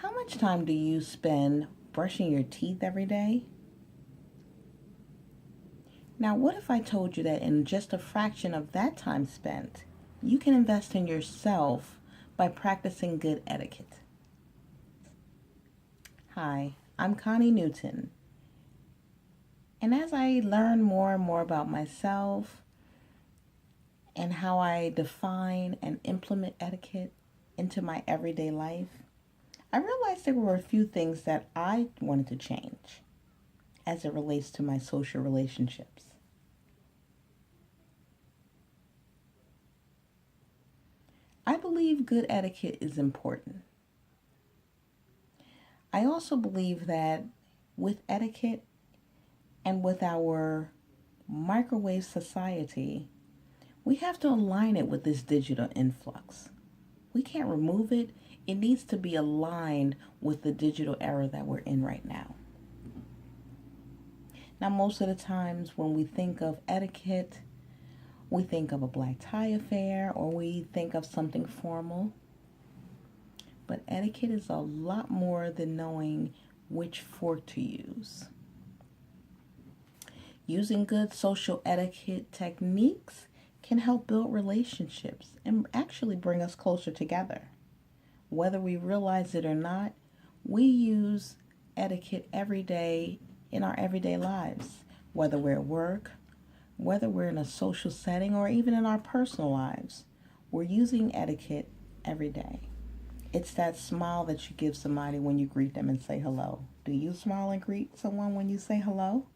How much time do you spend brushing your teeth every day? Now, what if I told you that in just a fraction of that time spent, you can invest in yourself by practicing good etiquette? Hi, I'm Connie Newton, and as I learn more and more about myself and how I define and implement etiquette into my everyday life, I realized there were a few things that I wanted to change as it relates to my social relationships. I believe good etiquette is important. I also believe that with etiquette and with our microwave society, we have to align it with this digital influx. We can't remove it. It needs to be aligned with the digital era that we're in right now. Now, most of the times when we think of etiquette, we think of a black tie affair or we think of something formal. But etiquette is a lot more than knowing which fork to use. Using good social etiquette techniques can help build relationships and actually bring us closer together. Whether we realize it or not, we use etiquette every day in our everyday lives, whether we're at work, whether we're in a social setting, or even in our personal lives. We're using etiquette every day. It's that smile that you give somebody when you greet them and say hello. Do you smile and greet someone when you say hello?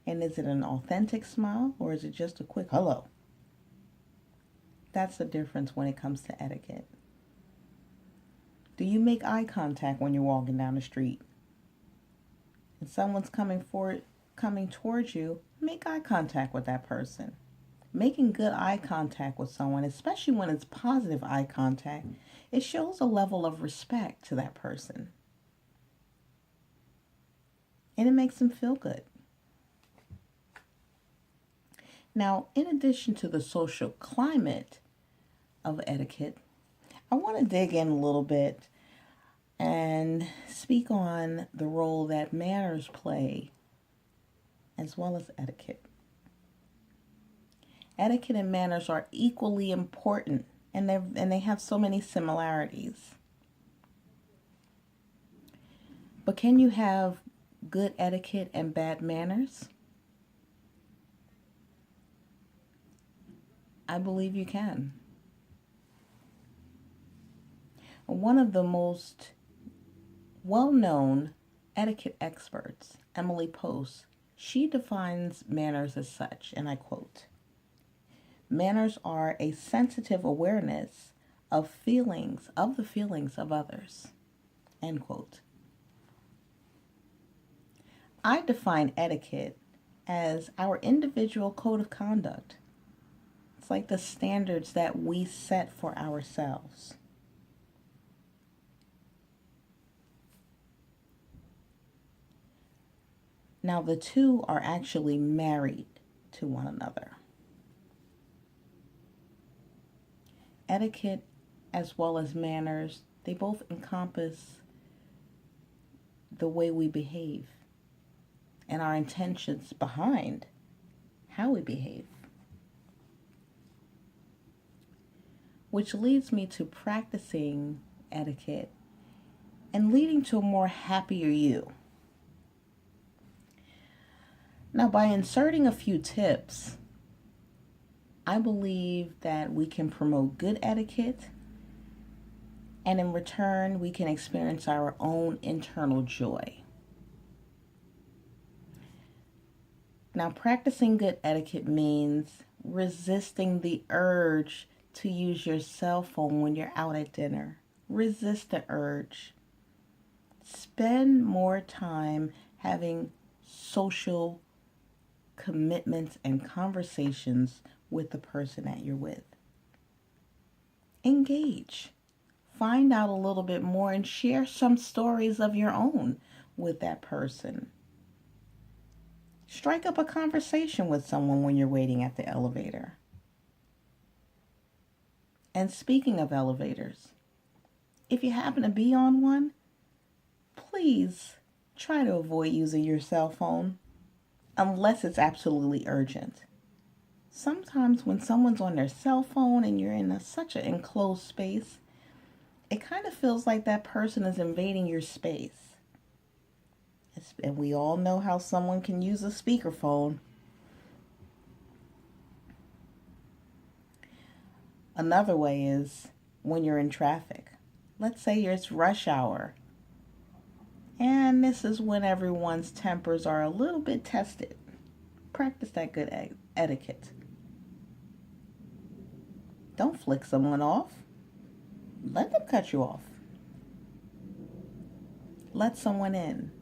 And is it an authentic smile or is it just a quick hello? That's the difference when it comes to etiquette. Do you make eye contact when you're walking down the street? If someone's coming towards you, make eye contact with that person. Making good eye contact with someone, especially when it's positive eye contact, it shows a level of respect to that person. And it makes them feel good. Now, in addition to the social climate of etiquette, I want to dig in a little bit and speak on the role that manners play as well as etiquette. Etiquette and manners are equally important and they have so many similarities. But can you have good etiquette and bad manners? I believe you can. One of the most well-known etiquette experts, Emily Post, she defines manners as such, and I quote, "Manners are a sensitive awareness of the feelings of others." End quote. I define etiquette as our individual code of conduct. It's like the standards that we set for ourselves. Now, the two are actually married to one another. Etiquette as well as manners, they both encompass the way we behave and our intentions behind how we behave. Which leads me to practicing etiquette and leading to a more happier you. Now, by inserting a few tips, I believe that we can promote good etiquette, and in return, we can experience our own internal joy. Now, practicing good etiquette means resisting the urge to use your cell phone when you're out at dinner. Resist the urge. Spend more time having social commitments and conversations with the person that you're with. Engage. Find out a little bit more and share some stories of your own with that person. Strike up a conversation with someone when you're waiting at the elevator. And speaking of elevators, if you happen to be on one, please try to avoid using your cell phone unless it's absolutely urgent. Sometimes when someone's on their cell phone and you're in such an enclosed space, it kind of feels like that person is invading your space. And we all know how someone can use a speakerphone. Another way is when you're in traffic. Let's say it's rush hour. And this is when everyone's tempers are a little bit tested. Practice that good etiquette. Don't flick someone off. Let them cut you off. Let someone in.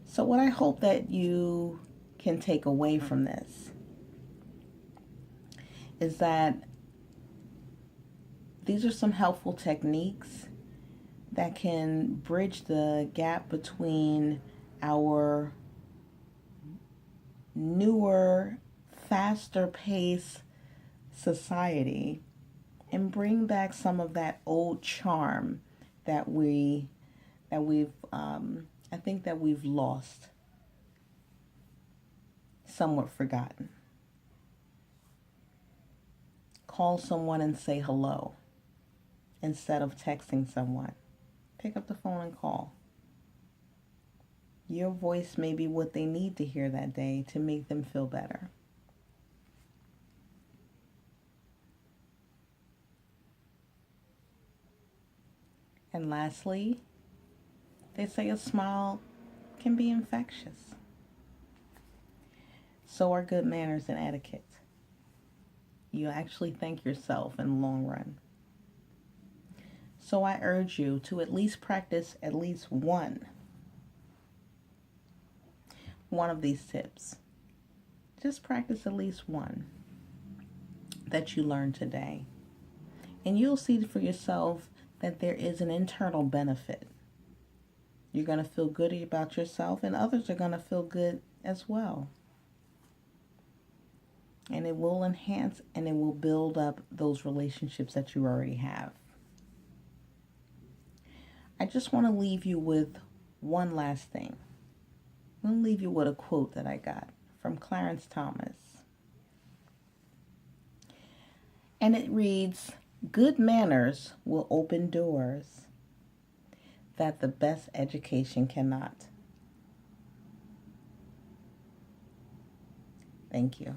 So what I hope that you can take away from this is that these are some helpful techniques that can bridge the gap between our newer, faster paced society and bring back some of that old charm that we've I think that we've lost, somewhat forgotten. Call someone and say hello instead of texting someone. Pick up the phone and call. Your voice may be what they need to hear that day to make them feel better. And lastly, they say a smile can be infectious. So are good manners and etiquette. You actually thank yourself in the long run. So I urge you to at least practice at least one of these tips. Just practice at least one that you learned today. And you'll see for yourself that there is an internal benefit. You're going to feel good about yourself, and others are going to feel good as well. And it will enhance and it will build up those relationships that you already have. I just want to leave you with one last thing. I'm going to leave you with a quote that I got from Clarence Thomas. And it reads, "Good manners will open doors that the best education cannot." Thank you.